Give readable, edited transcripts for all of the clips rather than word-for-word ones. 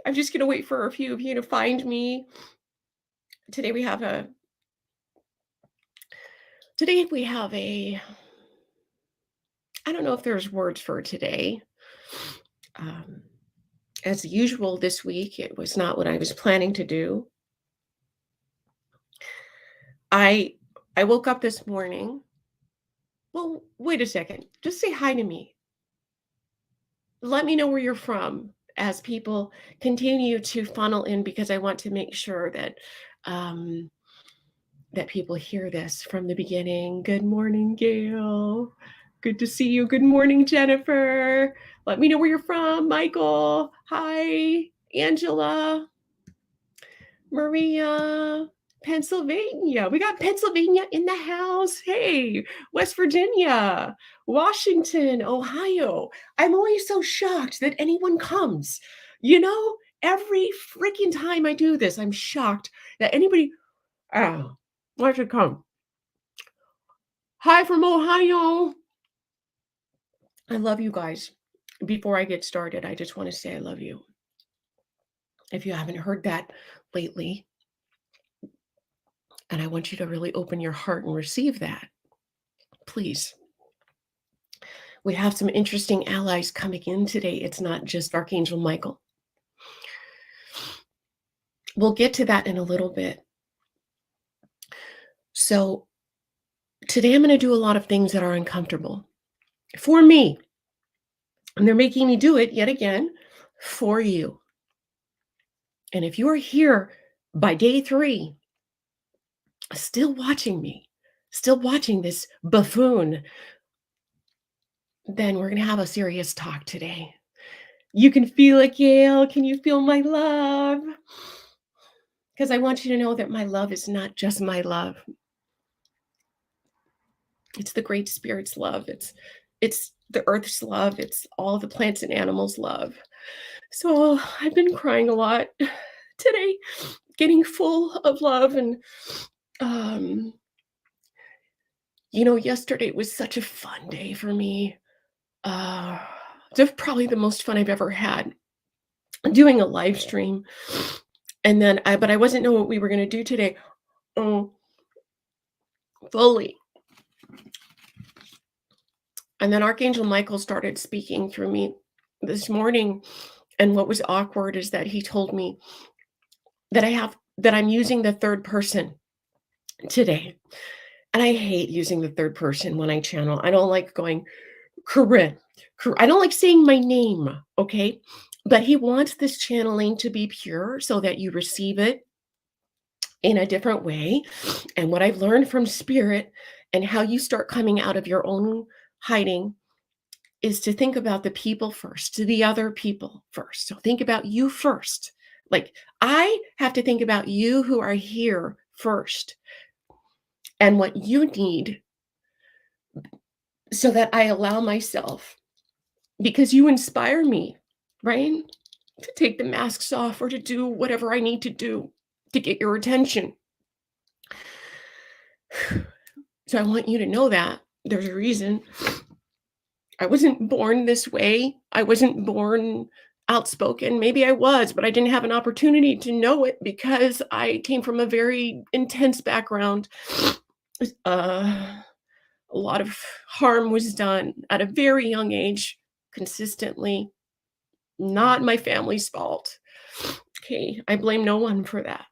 I'm just going to wait for a few of you to find me. Today we have a today we have a I don't know if there's words for today. Um, as usual this week, it was not what I was planning to do. I I woke up this morning. Well, wait a second. Just say hi to me. Let me know where you're from as people continue to funnel in because I want to make sure um, that people hear this from the beginning. Good morning, Gail. Good to see you. Good morning, Jennifer. Let me know where you're from, Michael. Hi, Angela, Maria, Pennsylvania. We got Pennsylvania in the house. Hey, West Virginia, Washington, Ohio. I'm always so shocked that anyone comes. You know, every freaking time I do this, I'm shocked that anybody, oh, why should come? Hi from Ohio. I love you guys. Before I get started, I just want to say I love you. If you haven't heard that lately, and I want you to really open your heart and receive that, please. We have some interesting allies coming in today. It's not just Archangel Michael. We'll get to that in a little bit. So, today I'm going to do a lot of things that are uncomfortable for me. And they're making me do it yet again for you. And if you are here by day 3, still watching me, still watching this buffoon, then we're going to have a serious talk today. You can feel it, Gail. Can you feel my love? Because I want you to know that my love is not just my love. It's the Great Spirit's love. It's the earth's love. It's all the plants and animals' love. So I've been crying a lot today, getting full of love. And, yesterday was such a fun day for me. It's probably the most fun I've ever had doing a live stream. And then but I wasn't know what we were going to do today. Fully. And then Archangel Michael started speaking through me this morning. And what was awkward is that he told me that I'm using the third person today. And I hate using the third person when I channel. I don't like going, Corinne. I don't like saying my name, okay? But he wants this channeling to be pure so that you receive it in a different way. And what I've learned from spirit and how you start coming out of your own hiding is to think about the people first, to the other people first. So think about you first. Like I have to think about you who are here first and what you need so that I allow myself, because you inspire me, right? To take the masks off or to do whatever I need to do to get your attention. So I want you to know that there's a reason. I wasn't born this way. I wasn't born outspoken. Maybe I was, but I didn't have an opportunity to know it because I came from a very intense background. A lot of harm was done at a very young age, consistently. Not my family's fault. Okay, I blame no one for that.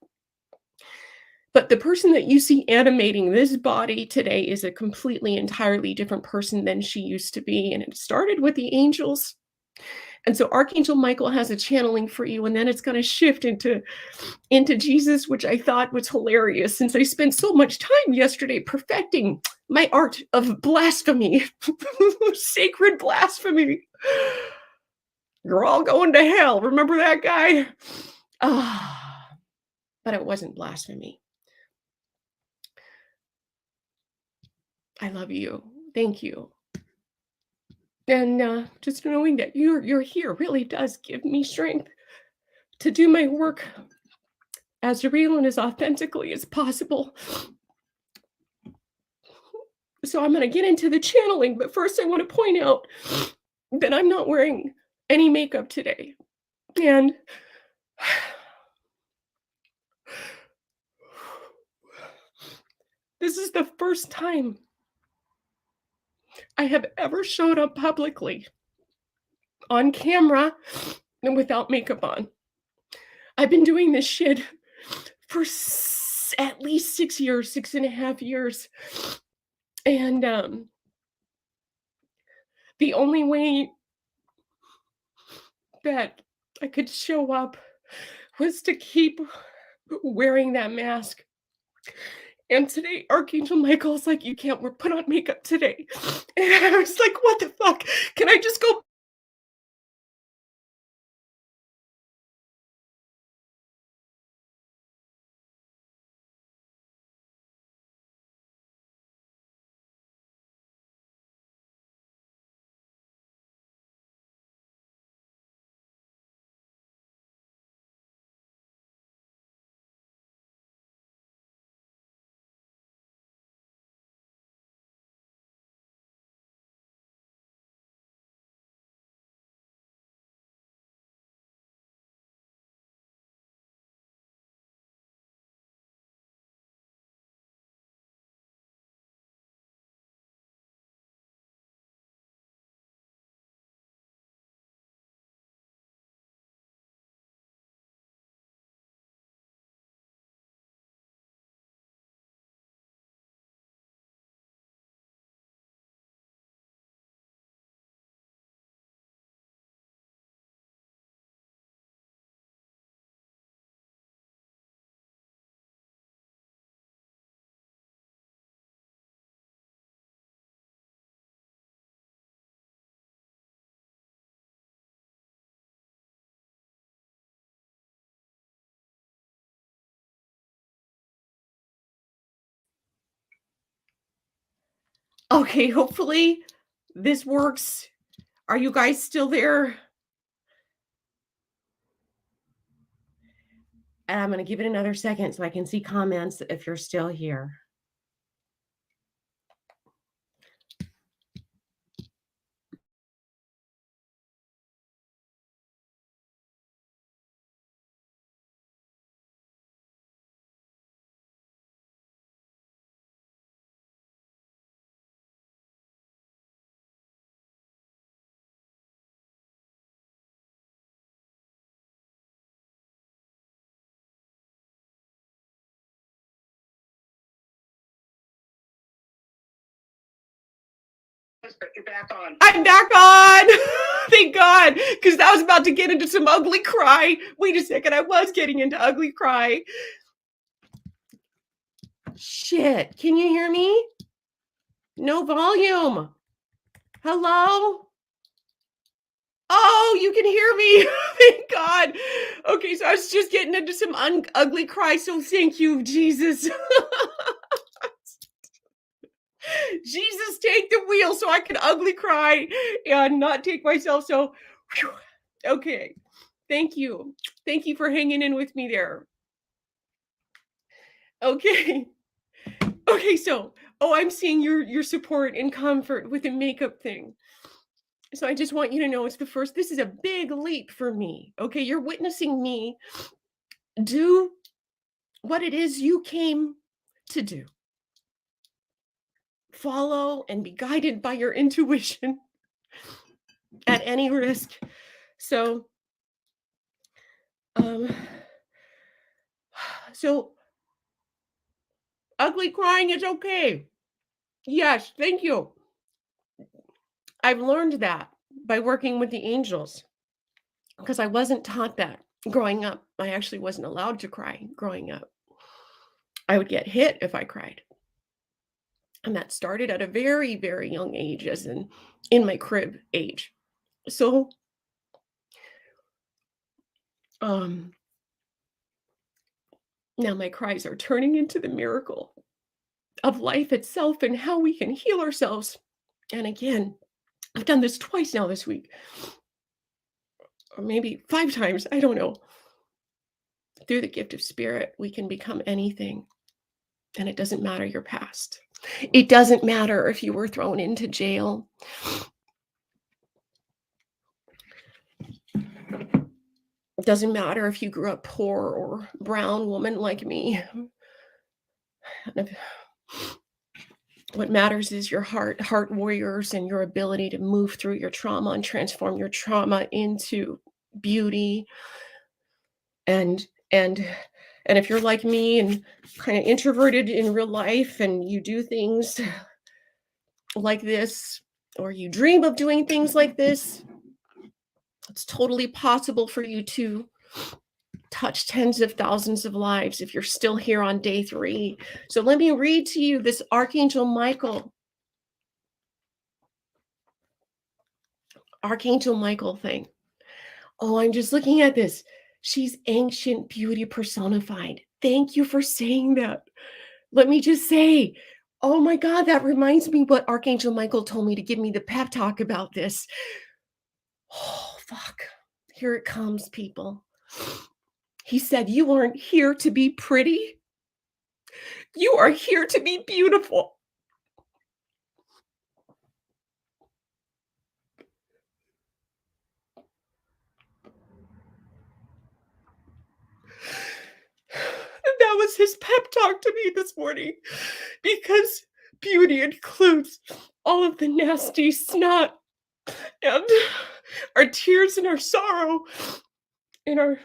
But the person that you see animating this body today is a completely, entirely different person than she used to be. And it started with the angels. And so Archangel Michael has a channeling for you, and then it's going to shift into Jesus, which I thought was hilarious since I spent so much time yesterday perfecting my art of blasphemy, sacred blasphemy. You're all going to hell. Remember that guy? But it wasn't blasphemy. I love you. Thank you. And just knowing that you're here really does give me strength to do my work as real and as authentically as possible. So I'm going to get into the channeling, but first I want to point out that I'm not wearing any makeup today. And This is the first time I have ever showed up publicly on camera and without makeup on. I've been doing this shit for at least 6 years, 6.5 years. And the only way that I could show up was to keep wearing that mask. And today, Archangel Michael's like, you can't put on makeup today. And I was like, what the fuck? Can I just go? Okay, hopefully this works. Are you guys still there? And I'm going to give it another second so I can see comments if you're still here. You're back on. I'm back on. Thank God, because I was about to get into some ugly cry. Wait a second, I was getting into ugly cry. Shit, can you hear me? No volume. Hello? Oh, you can hear me. Thank God. Okay, so I was just getting into some ugly cry, so thank you, Jesus. Jesus, take the wheel so I can ugly cry and not take myself so. Whew. Okay, thank you. Thank you for hanging in with me there. Okay. Okay, so, I'm seeing your support and comfort with the makeup thing. So I just want you to know this is a big leap for me. Okay, you're witnessing me do what it is you came to do. Follow and be guided by your intuition at any risk. So, um, so ugly crying is okay. Yes, thank you. I've learned that by working with the angels because I wasn't taught that growing up. I actually wasn't allowed to cry growing up. I would get hit if I cried. And that started at a very, very young age, as in my crib age. So, um, now my cries are turning into the miracle of life itself and how we can heal ourselves. And again, I've done this twice now this week, or maybe 5 times, I don't know. Through the gift of spirit, we can become anything. And it doesn't matter your past. It doesn't matter if you were thrown into jail. Doesn't matter if you grew up poor or brown woman like me. What matters is your heart warriors, and your ability to move through your trauma and transform your trauma into beauty. And and if you're like me and kind of introverted in real life, and you do things like this, or you dream of doing things like this, it's totally possible for you to touch tens of thousands of lives if you're still here on day 3. So let me read to you this Archangel Michael thing. Oh, I'm just looking at this. She's ancient beauty personified. Thank you for saying that. Let me just say, oh my God, that reminds me what Archangel Michael told me to give me the pep talk about this. Oh, fuck. Here it comes, people. He said, you aren't here to be pretty. You are here to be beautiful. And that was his pep talk to me this morning, because beauty includes all of the nasty snot and our tears and our sorrow and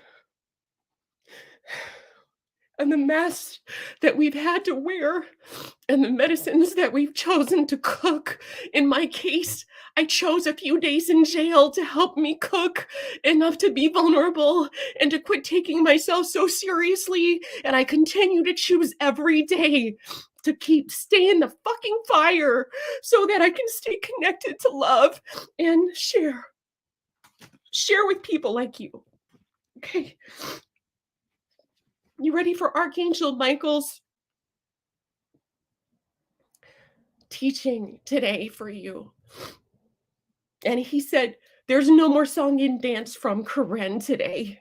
the masks that we've had to wear, and the medicines that we've chosen to cook. In my case, I chose a few days in jail to help me cook enough to be vulnerable and to quit taking myself so seriously. And I continue to choose every day to keep staying the fucking fire so that I can stay connected to love and share with people like you. Okay. You ready for Archangel Michael's teaching today for you? And he said, there's no more song and dance from Karen today.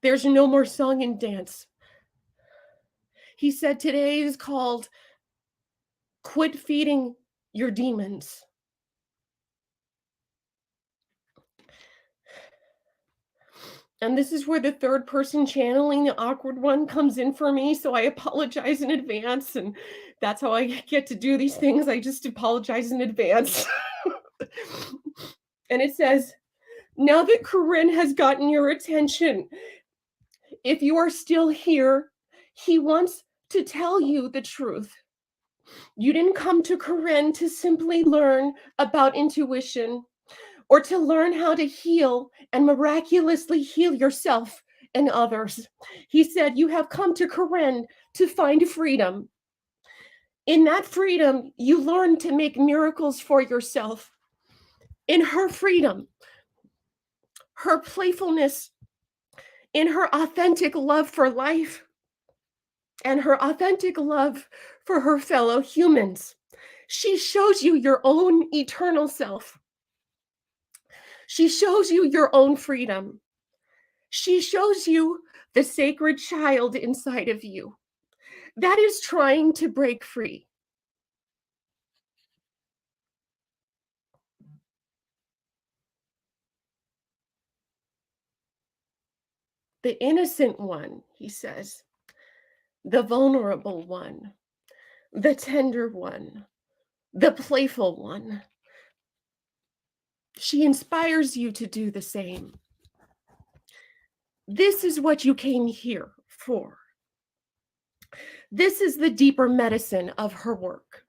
There's no more song and dance. He said today is called Quit Feeding Your Demons. And this is where the third person channeling, the awkward one, comes in for me. So I apologize in advance. And that's how I get to do these things. I just apologize in advance. And it says, now that Corinne has gotten your attention, if you are still here, he wants to tell you the truth. You didn't come to Corinne to simply learn about intuition or to learn how to heal and miraculously heal yourself and others. He said, you have come to Corinne to find freedom. In that freedom, you learn to make miracles for yourself. In her freedom, her playfulness, in her authentic love for life, and her authentic love for her fellow humans, she shows you your own eternal self. She shows you your own freedom. She shows you the sacred child inside of you that is trying to break free. The innocent one, he says, the vulnerable one, the tender one, the playful one. She inspires you to do the same. This is what you came here for. This is the deeper medicine of her work.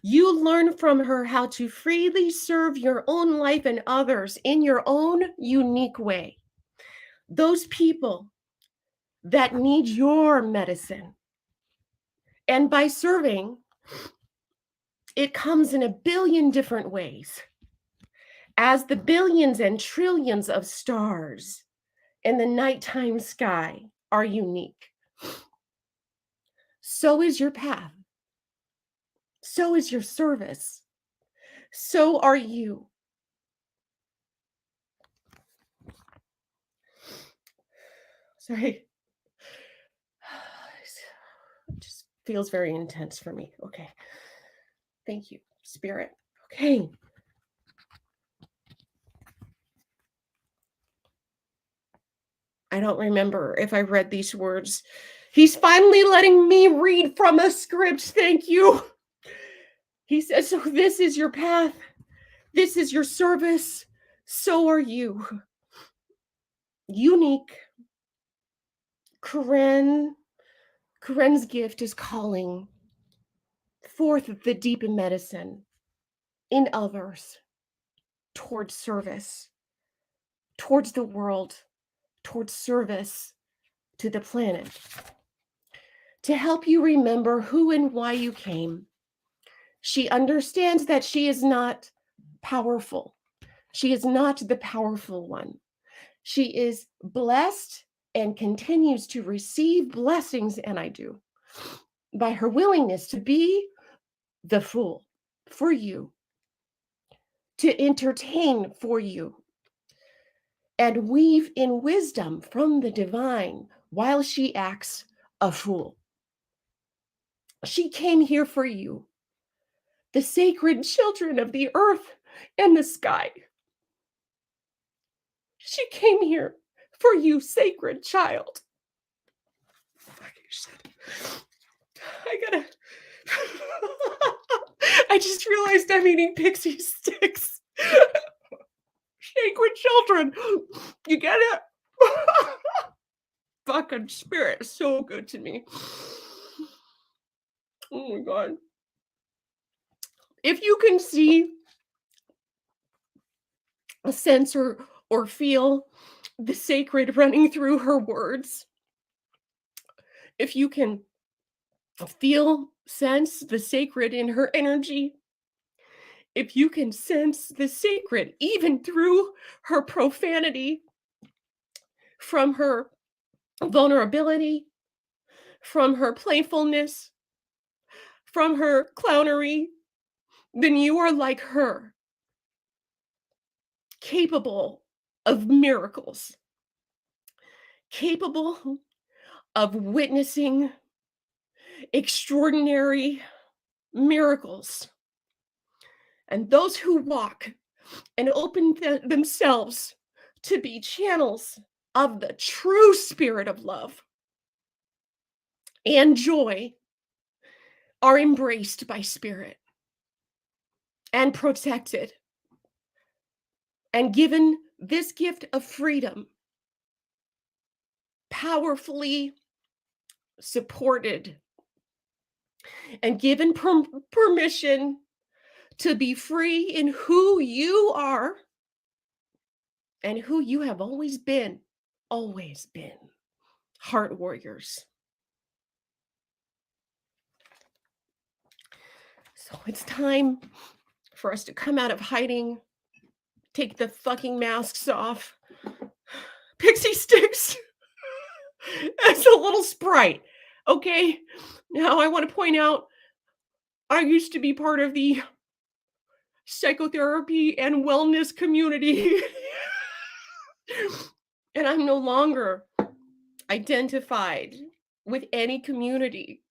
You learn from her how to freely serve your own life and others in your own unique way. Those people that need your medicine. And by serving, it comes in a billion different ways. As the billions and trillions of stars in the nighttime sky are unique, so is your path. So is your service. So are you. Sorry. It just feels very intense for me. Okay. Thank you, Spirit. Okay. I don't remember if I read these words. He's finally letting me read from a script. Thank you. He says, so this is your path. This is your service. So are you. Unique. Corinne's gift is calling forth the deep medicine in others towards service, towards the world, towards service to the planet, to help you remember who and why you came. She understands that she is not powerful. She is not the powerful one. She is blessed and continues to receive blessings, and I do, by her willingness to be the fool for you, to entertain for you, and weave in wisdom from the divine while she acts a fool. She came here for you, the sacred children of the earth and the sky. She came here for you, sacred child. I gotta. I just realized I'm eating pixie sticks. Sacred children. You get it? Fucking spirit is so good to me. Oh my God. If you can see, sense, or feel the sacred running through her words, if you can feel, sense the sacred in her energy, if you can sense the sacred even through her profanity, from her vulnerability, from her playfulness, from her clownery, then you are like her, capable of miracles, capable of witnessing extraordinary miracles. And those who walk and open themselves to be channels of the true spirit of love and joy are embraced by spirit and protected and given this gift of freedom, powerfully supported and given permission to be free in who you are and who you have always been. Heart warriors. So it's time for us to come out of hiding, take the fucking masks off. Pixie sticks as a little sprite. Okay. Now I want to point out I used to be part of the psychotherapy and wellness community. And I'm no longer identified with any community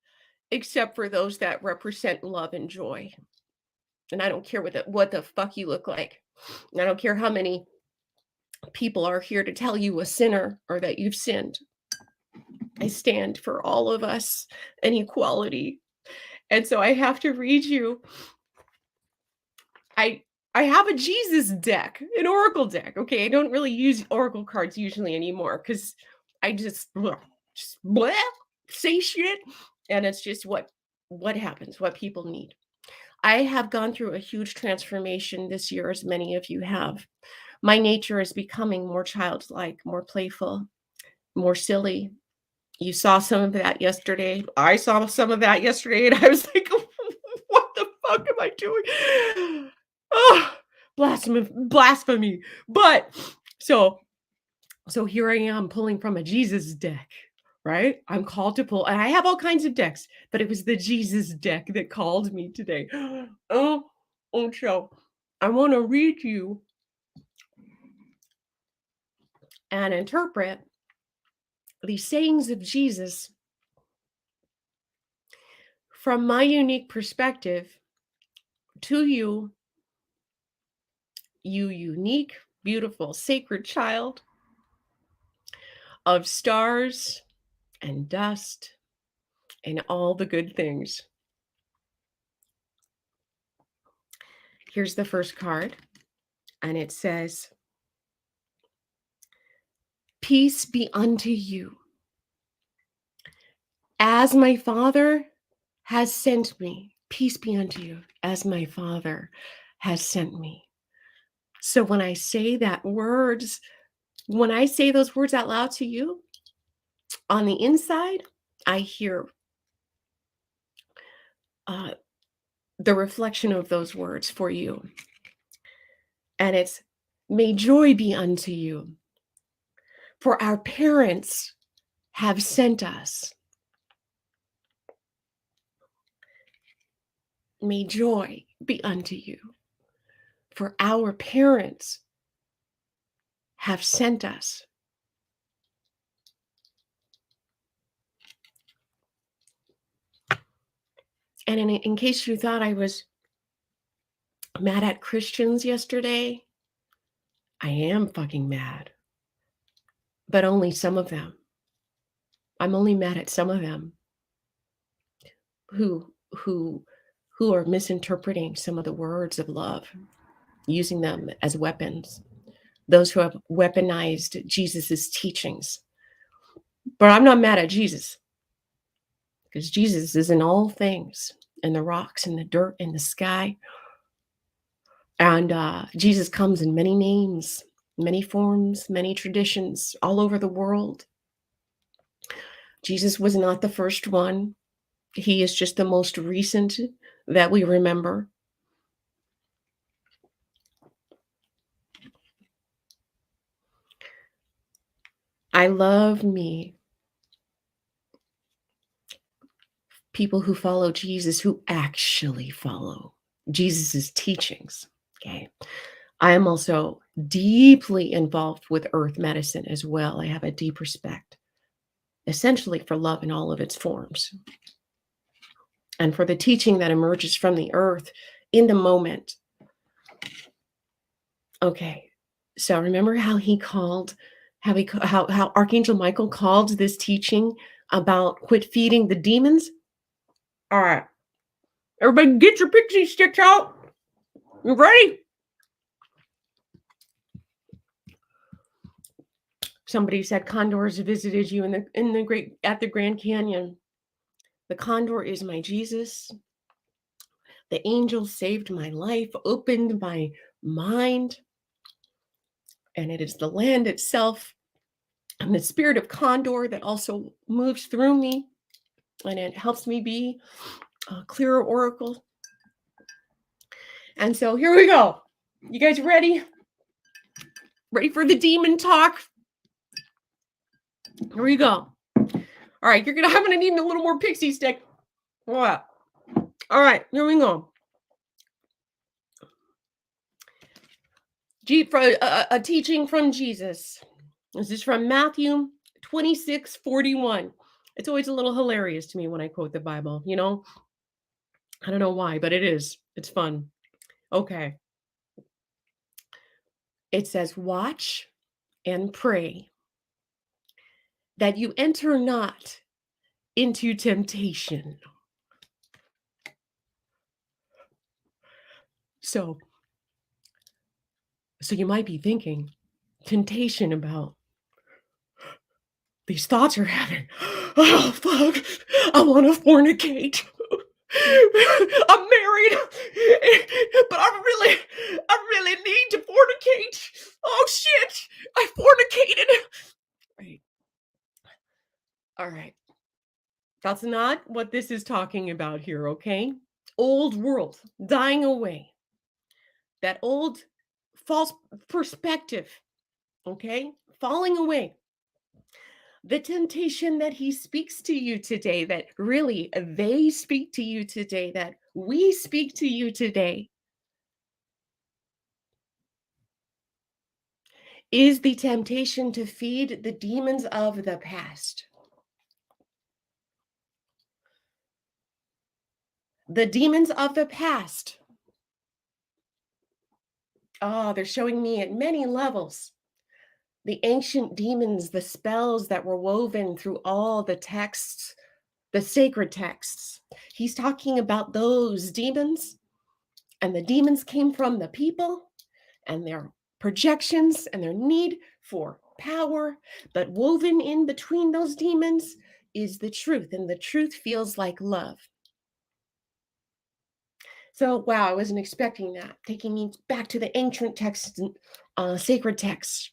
except for those that represent love and joy. And I don't care what the fuck you look like. And I don't care how many people are here to tell you a sinner or that you've sinned. I stand for all of us and equality. And so I have to read you. I have a Jesus deck, an oracle deck. Okay, I don't really use oracle cards usually anymore because I just say shit, and it's just what happens, what people need. I have gone through a huge transformation this year, as many of you have. My nature is becoming more childlike, more playful, more silly. You saw some of that yesterday. I saw some of that yesterday, and I was like, what the fuck am I doing? Oh, blasphemy. But so here I am pulling from a Jesus deck, right? I'm called to pull, and I have all kinds of decks, but it was the Jesus deck that called me today. Oh, so I want to read you and interpret the sayings of Jesus from my unique perspective to you, you unique, beautiful, sacred child of stars and dust and all the good things. Here's the first card, and it says, "Peace be unto you. As my Father has sent me, peace be unto you, as my Father has sent me." So when I say those words out loud to you, on the inside, I hear uh, the reflection of those words for you. And it's, "May joy be unto you, for our parents have sent us." May joy be unto you, for our parents have sent us. And in case you thought I was mad at Christians yesterday, I am fucking mad, but only some of them. I'm only mad at some of them who who who are misinterpreting some of the words of love, using them as weapons. Those who have weaponized Jesus's teachings. But I'm not mad at Jesus, because Jesus is in all things, in the rocks, in the dirt, in the sky. And Jesus comes in many names, many forms, many traditions all over the world. Jesus was not the first one. He is just the most recent that we remember. I love me people who follow Jesus, who actually follow Jesus's teachings. Okay. I am also deeply involved with earth medicine as well. I have a deep respect, essentially, for love in all of its forms and for the teaching that emerges from the earth in the moment. Okay. So remember how how Archangel Michael called this teaching about quit feeding the demons? All right. Everybody get your pixie sticks out. You ready? Somebody said condors visited you in the great at the Grand Canyon. The condor is my Jesus. The angel saved my life, opened my mind, and it is the land itself and the spirit of condor that also moves through me, and it helps me be a clearer oracle. And so here we go. You guys ready? Ready for the demon talk? Here we go. All right, I'm gonna need a little more pixie stick. All right, here we go. A teaching from Jesus. This is from Matthew 26:41. It's always a little hilarious to me when I quote the Bible, you know? I don't know why, but it is. It's fun. Okay. It says, "Watch and pray that you enter not into temptation." So, so you might be thinking, temptation about these thoughts are having. Oh, fuck. I want to fornicate. I'm married, but I really need to fornicate. Oh, shit. I fornicated. Right. All right. That's not what this is talking about here, okay? Old world dying away. That old false perspective, okay? Falling away. The temptation that he speaks to you today, that really they speak to you today, that we speak to you today, is the temptation to feed the demons of the past. The demons of the past. Oh, they're showing me at many levels. The ancient demons, the spells that were woven through all the texts, the sacred texts. He's talking about those demons, and the demons came from the people and their projections and their need for power. But woven in between those demons is the truth, and the truth feels like love. So, wow, I wasn't expecting that. Taking me back to the ancient texts, sacred texts.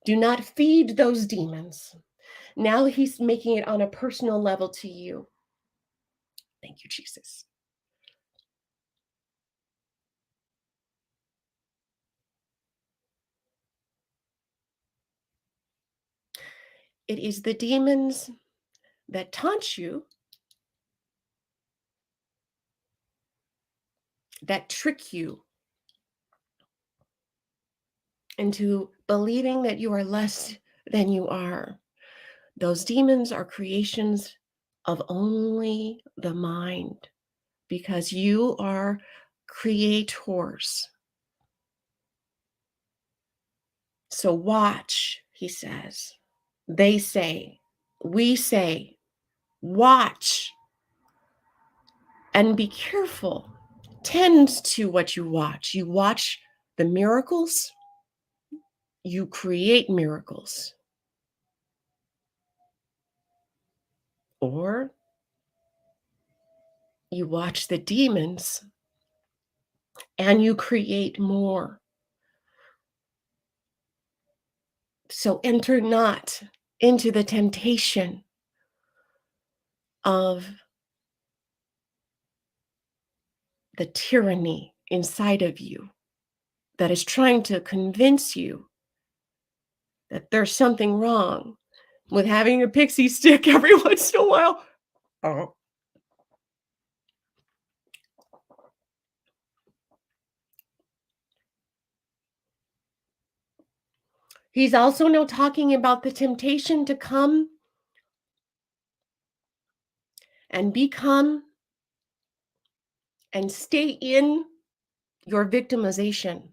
Do not feed those demons. Now he's making it on a personal level to you. Thank you, Jesus. It is the demons that taunt you, that trick you into believing that you are less than you are. Those demons are creations of only the mind because you are creators. So watch, he says. They say, we say, watch and be careful. Tend to what you watch. You watch the miracles, you create miracles. Or you watch the demons and you create more. So enter not into the temptation of the tyranny inside of you that is trying to convince you that there's something wrong with having a pixie stick every once in a while. Oh. He's also now talking about the temptation to come and become and stay in your victimization.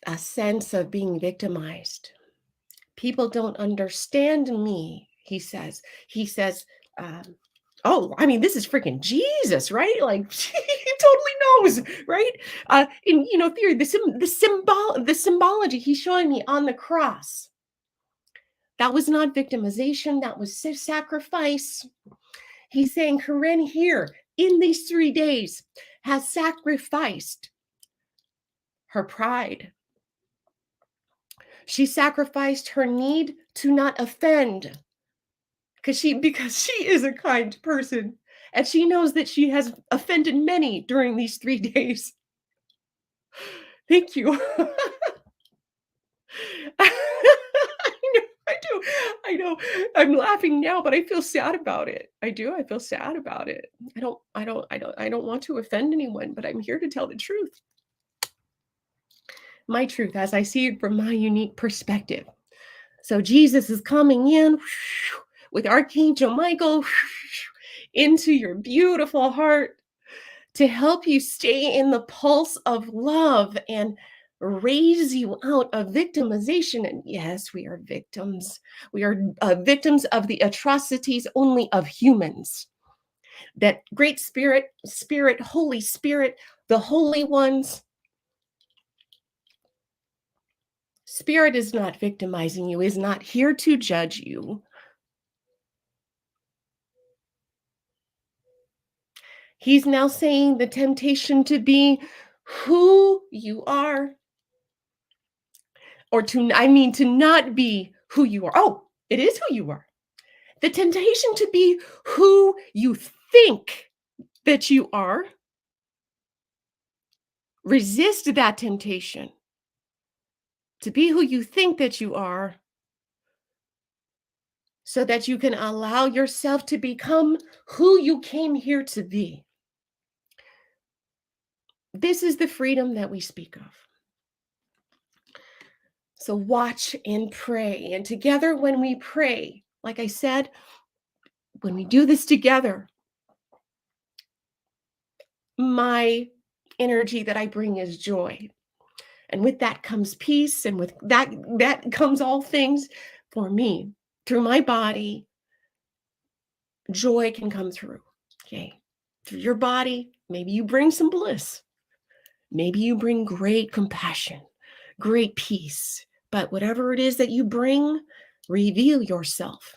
A sense of being victimized. People don't understand me, he says. He says, oh, I mean, this is freaking Jesus, right? Like he totally knows, right? In theory, the symbology he's showing me on the cross. That was not victimization, that was sacrifice. He's saying, Corinne here in these 3 days has sacrificed her pride. She sacrificed her need to not offend because she is a kind person and she knows that she has offended many during these 3 days. Thank you. I do. I know. I'm laughing now, but I feel sad about it. I do. I feel sad about it. I don't want to offend anyone, but I'm here to tell the truth. My truth as I see it from my unique perspective. So Jesus is coming in with Archangel Michael into your beautiful heart to help you stay in the pulse of love and raise you out of victimization. And yes, we are victims. We are victims of the atrocities only of humans. That great spirit, Holy Spirit, the holy ones. Spirit is not victimizing you, is not here to judge you. He's now saying the temptation to be who you are, or to not be who you are. Oh, it is who you are. The temptation to be who you think that you are. Resist that temptation to be who you think that you are so that you can allow yourself to become who you came here to be. This is the freedom that we speak of. So watch and pray. And together, when we pray, like I said, when we do this together, my energy that I bring is joy. And with that comes peace, and with that comes all things for me. Through my body, joy can come through. Okay. Through your body, maybe you bring some bliss. Maybe you bring great compassion, great peace. But whatever it is that you bring, reveal yourself.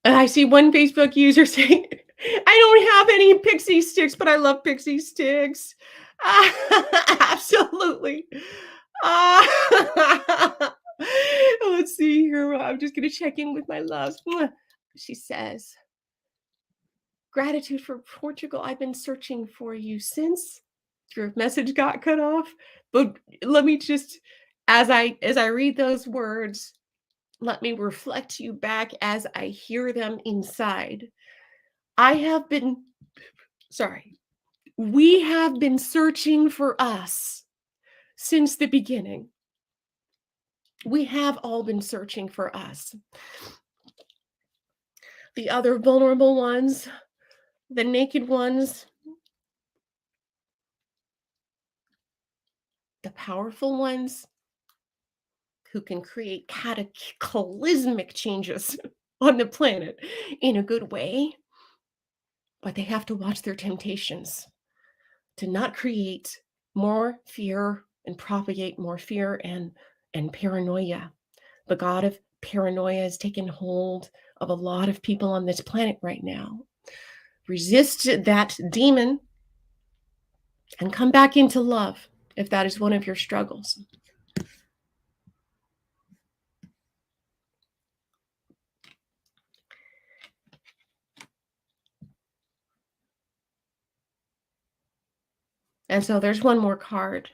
I see one Facebook user saying, I don't have any pixie sticks, but I love pixie sticks. Absolutely. Ah, let's see here. I'm just going to check in with my loves. She says, gratitude for Portugal. I've been searching for you since your message got cut off. But let me just, as I read those words, let me reflect you back as I hear them inside. I have been, sorry, we have been searching for us since the beginning. We have all been searching for us. The other vulnerable ones, the naked ones, the powerful ones who can create cataclysmic changes on the planet in a good way, but they have to watch their temptations to not create more fear and propagate more fear and paranoia. The god of paranoia has taken hold of a lot of people on this planet right now. Resist that demon and come back into love if that is one of your struggles. And so there's one more card.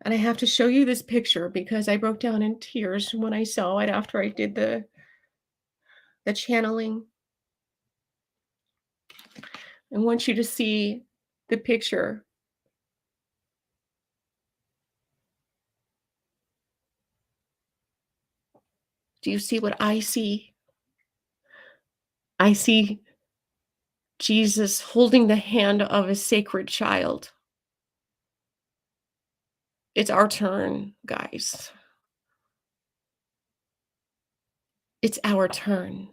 And I have to show you this picture because I broke down in tears when I saw it after I did the channeling. I want you to see the picture. Do you see what I see? I see Jesus holding the hand of a sacred child. It's our turn, guys. It's our turn.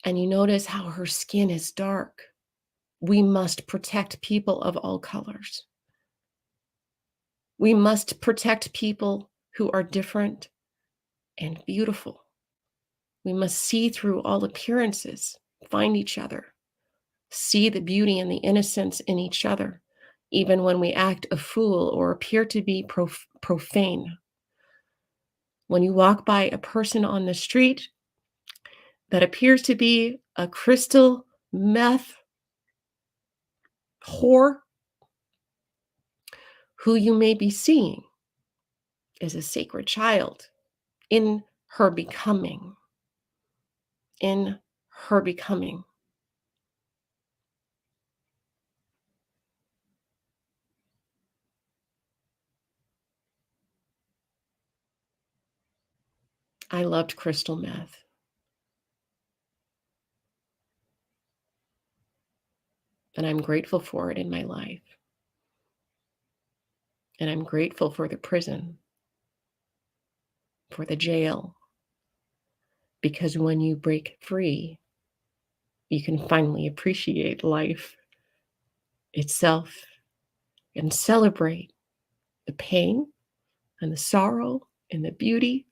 And you notice how her skin is dark. We must protect people of all colors. We must protect people who are different and beautiful. We must see through all appearances, find each other, see the beauty and the innocence in each other, even when we act a fool or appear to be profane. When you walk by a person on the street that appears to be a crystal meth whore, who you may be seeing is a sacred child in her becoming. In her becoming. I loved crystal meth. And I'm grateful for it in my life. And I'm grateful for the prison, for the jail, because when you break free, you can finally appreciate life itself and celebrate the pain and the sorrow and the beauty.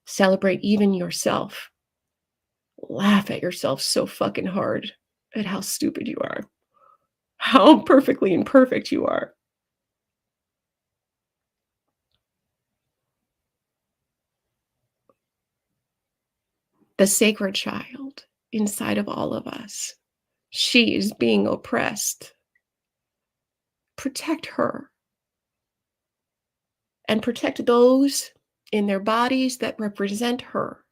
Celebrate even yourself. Laugh at yourself so fucking hard at how stupid you are, how perfectly imperfect you are. The sacred child inside of all of us. She is being oppressed. Protect her. And protect those in their bodies that represent her.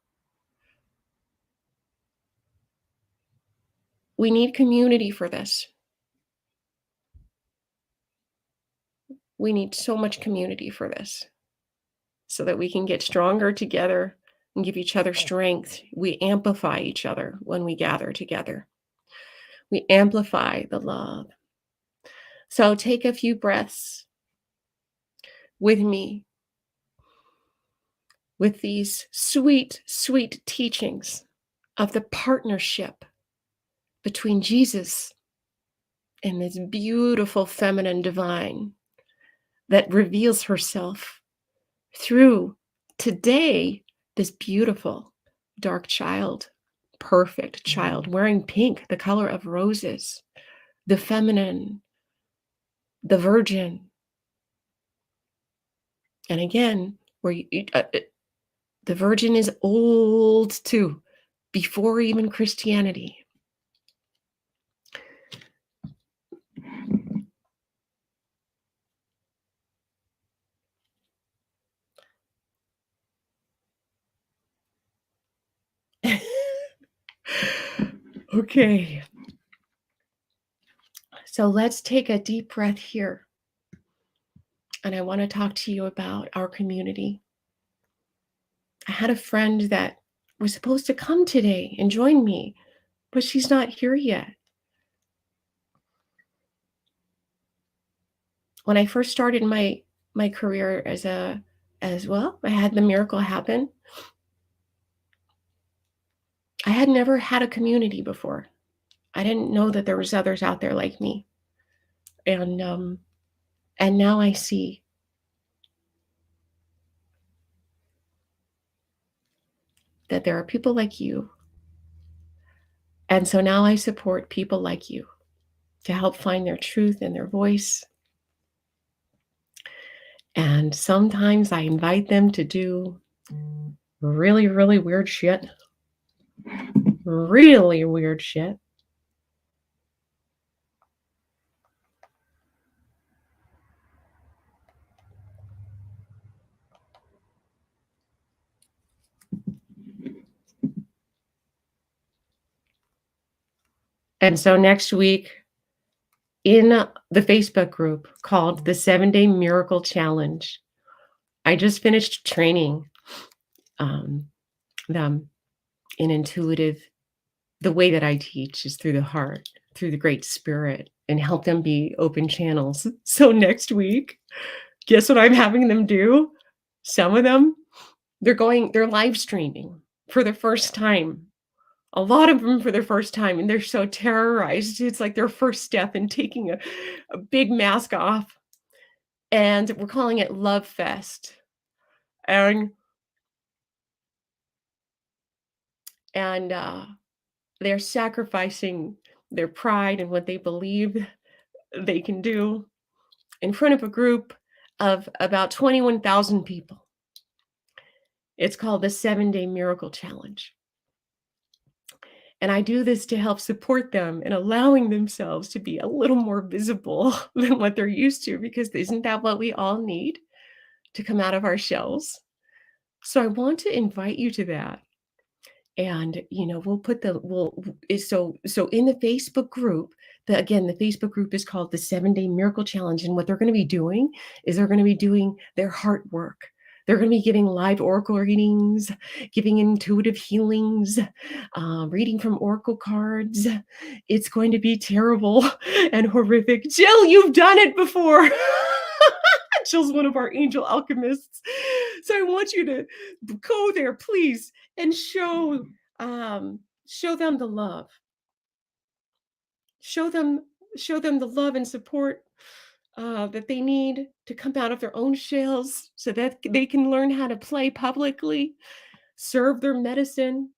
We need community for this. We need so much community for this so that we can get stronger together and give each other strength. We amplify each other when we gather together. We amplify the love. So take a few breaths with me with these sweet, sweet teachings of the partnership between Jesus and this beautiful feminine divine that reveals herself through today this beautiful dark child, perfect child wearing pink, the color of roses, the feminine, the virgin. And again, the virgin is old too, before even Christianity. Okay. So let's take a deep breath here. And I want to talk to you about our community. I had a friend that was supposed to come today and join me, but she's not here yet. When I first started my career as well, I had the miracle happen. I had never had a community before. I didn't know that there was others out there like me. And now I see that there are people like you. And so now I support people like you to help find their truth and their voice. And sometimes I invite them to do really, really weird shit. Really weird shit. And so next week, in the Facebook group called the 7-Day Miracle Challenge, I just finished training them in intuitive. The way that I teach is through the heart, through the Great Spirit, and help them be open channels. So next week, guess what I'm having them do? Some of them, they're live streaming for the first time. A lot of them for the first time, and they're so terrorized. It's like their first step in taking a big mask off. And we're calling it Love Fest. And they're sacrificing their pride and what they believe they can do in front of a group of about 21,000 people. It's called the 7-Day Miracle Challenge. And I do this to help support them in allowing themselves to be a little more visible than what they're used to, because isn't that what we all need to come out of our shells? So I want to invite you to that. And we'll put so in the Facebook group, the Facebook group is called the 7-Day Miracle Challenge. And what they're going to be doing is they're going to be doing their heart work. They're going to be giving live oracle readings, giving intuitive healings, reading from oracle cards. It's going to be terrible and horrific. Jill, you've done it before. Jill's one of our angel alchemists. So I want you to go there, please, and show them the love. Show them the love and support that they need to come out of their own shells so that they can learn how to play publicly, serve their medicine.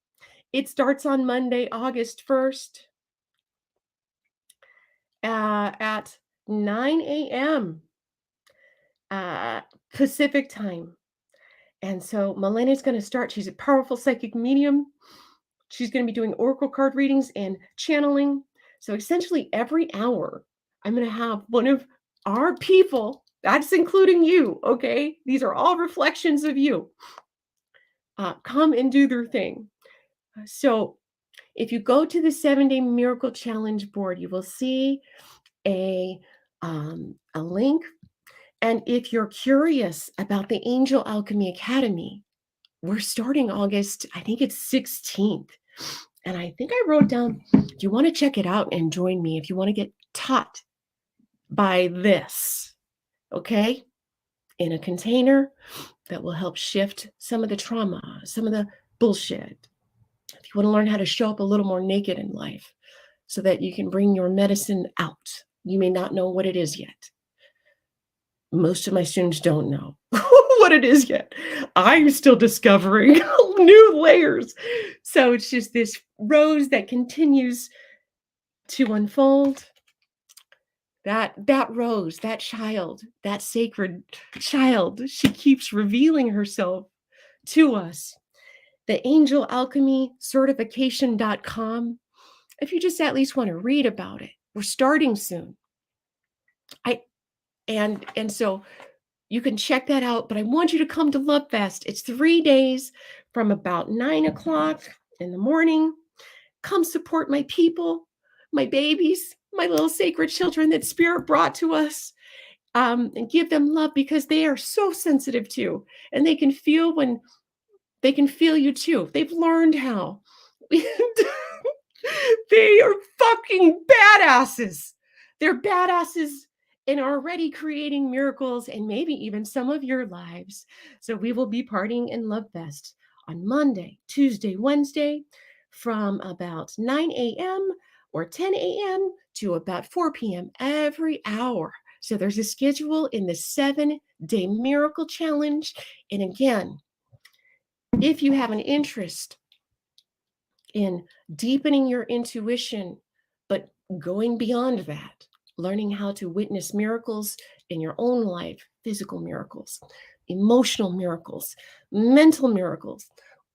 It starts on Monday, August 1st at 9 a.m. Pacific time. And so Melena's going to start. She's a powerful psychic medium. She's going to be doing oracle card readings and channeling. So essentially every hour, I'm going to have one of our people, that's including you, okay? These are all reflections of you. Come and do their thing. So if you go to the 7-Day Miracle Challenge board, you will see a link. And if you're curious about the Angel Alchemy Academy, we're starting August, I think it's 16th. And I think I wrote down, if you want to check it out and join me, if you want to get taught by this, okay, in a container that will help shift some of the trauma, some of the bullshit. If you want to learn how to show up a little more naked in life so that you can bring your medicine out, you may not know what it is yet. Most of my students don't know what it is yet. I'm still discovering new layers. So it's just this rose that continues to unfold. That rose, that child, that sacred child, she keeps revealing herself to us. The angelalchemycertification.com. If you just at least want to read about it, we're starting soon. And so you can check that out, but I want you to come to Love Fest. It's 3 days from about 9 o'clock in the morning. Come support my people, my babies, my little sacred children that Spirit brought to us, and give them love because they are so sensitive too, and they can feel you too. They've learned how. They are fucking badasses. They're badasses and are already creating miracles and maybe even some of your lives. So we will be partying in Love Fest on Monday, Tuesday, Wednesday from about 9 a.m. or 10 a.m. to about 4 p.m. every hour. So there's a schedule in the 7-day miracle challenge. And again, if you have an interest in deepening your intuition, but going beyond that, learning how to witness miracles in your own life, physical miracles, emotional miracles, mental miracles,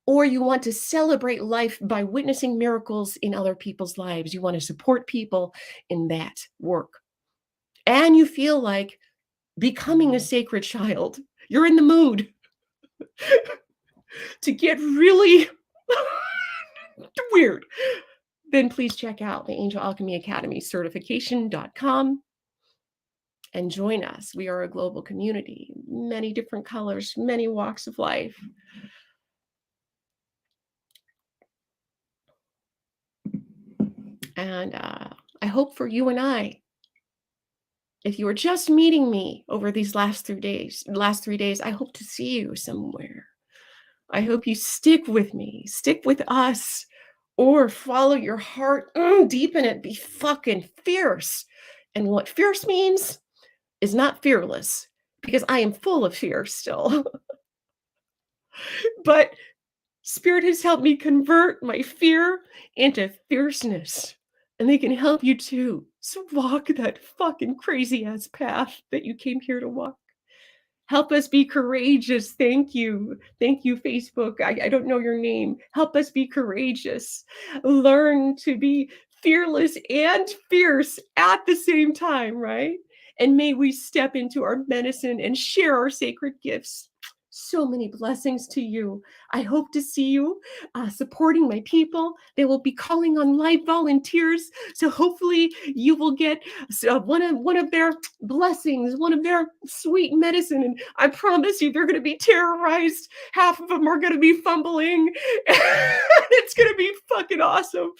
or you want to celebrate life by witnessing miracles in other people's lives, you want to support people in that work, and you feel like becoming a sacred child, you're in the mood to get really weird, then please check out the Angel Alchemy Academy certification.com and join us. We are a global community, many different colors, many walks of life. And I hope for you and I, if you are just meeting me over these last 3 days, I hope to see you somewhere. I hope you stick with me, stick with us, or follow your heart, deepen it, be fucking fierce. And what fierce means is not fearless, because I am full of fear still. But Spirit has helped me convert my fear into fierceness. And they can help you too. So walk that fucking crazy ass path that you came here to walk. Help us be courageous. Thank you. Thank you, Facebook. I don't know your name. Help us be courageous. Learn to be fearless and fierce at the same time, right? And may we step into our medicine and share our sacred gifts. So many blessings to you. I hope to see you supporting my people. They will be calling on live volunteers. So hopefully you will get one of their blessings, one of their sweet medicine. And I promise you, they're going to be terrorized. Half of them are going to be fumbling. It's going to be fucking awesome.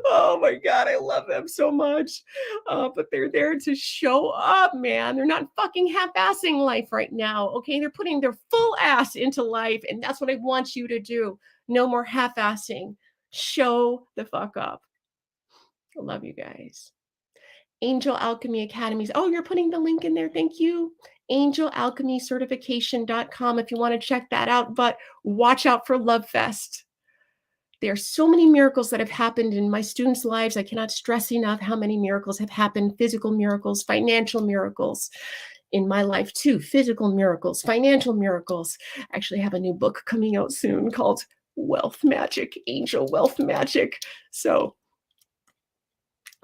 Oh my God, I love them so much. But they're there to show up, man. They're not fucking half-assing life right now, okay? They're putting their full ass into life, and that's what I want you to do. No more half-assing. Show the fuck up. I love you guys. Angel Alchemy Academies. Oh, you're putting the link in there. Thank you. angelalchemycertification.com if you want to check that out. But watch out for Love Fest. There are so many miracles that have happened in my students' lives. I cannot stress enough how many miracles have happened, physical miracles, financial miracles in my life too, physical miracles, financial miracles. I actually have a new book coming out soon called Wealth Magic, Angel Wealth Magic. So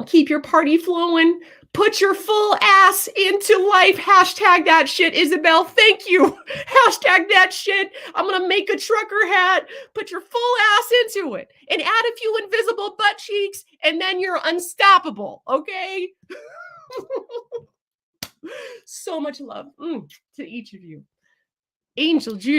keep your party flowing. Put your full ass into life. Hashtag that shit, Isabel. Thank you. Hashtag that shit. I'm going to make a trucker hat. Put your full ass into it and add a few invisible butt cheeks, and then you're unstoppable. Okay? so much love to each of you. Angel Juju.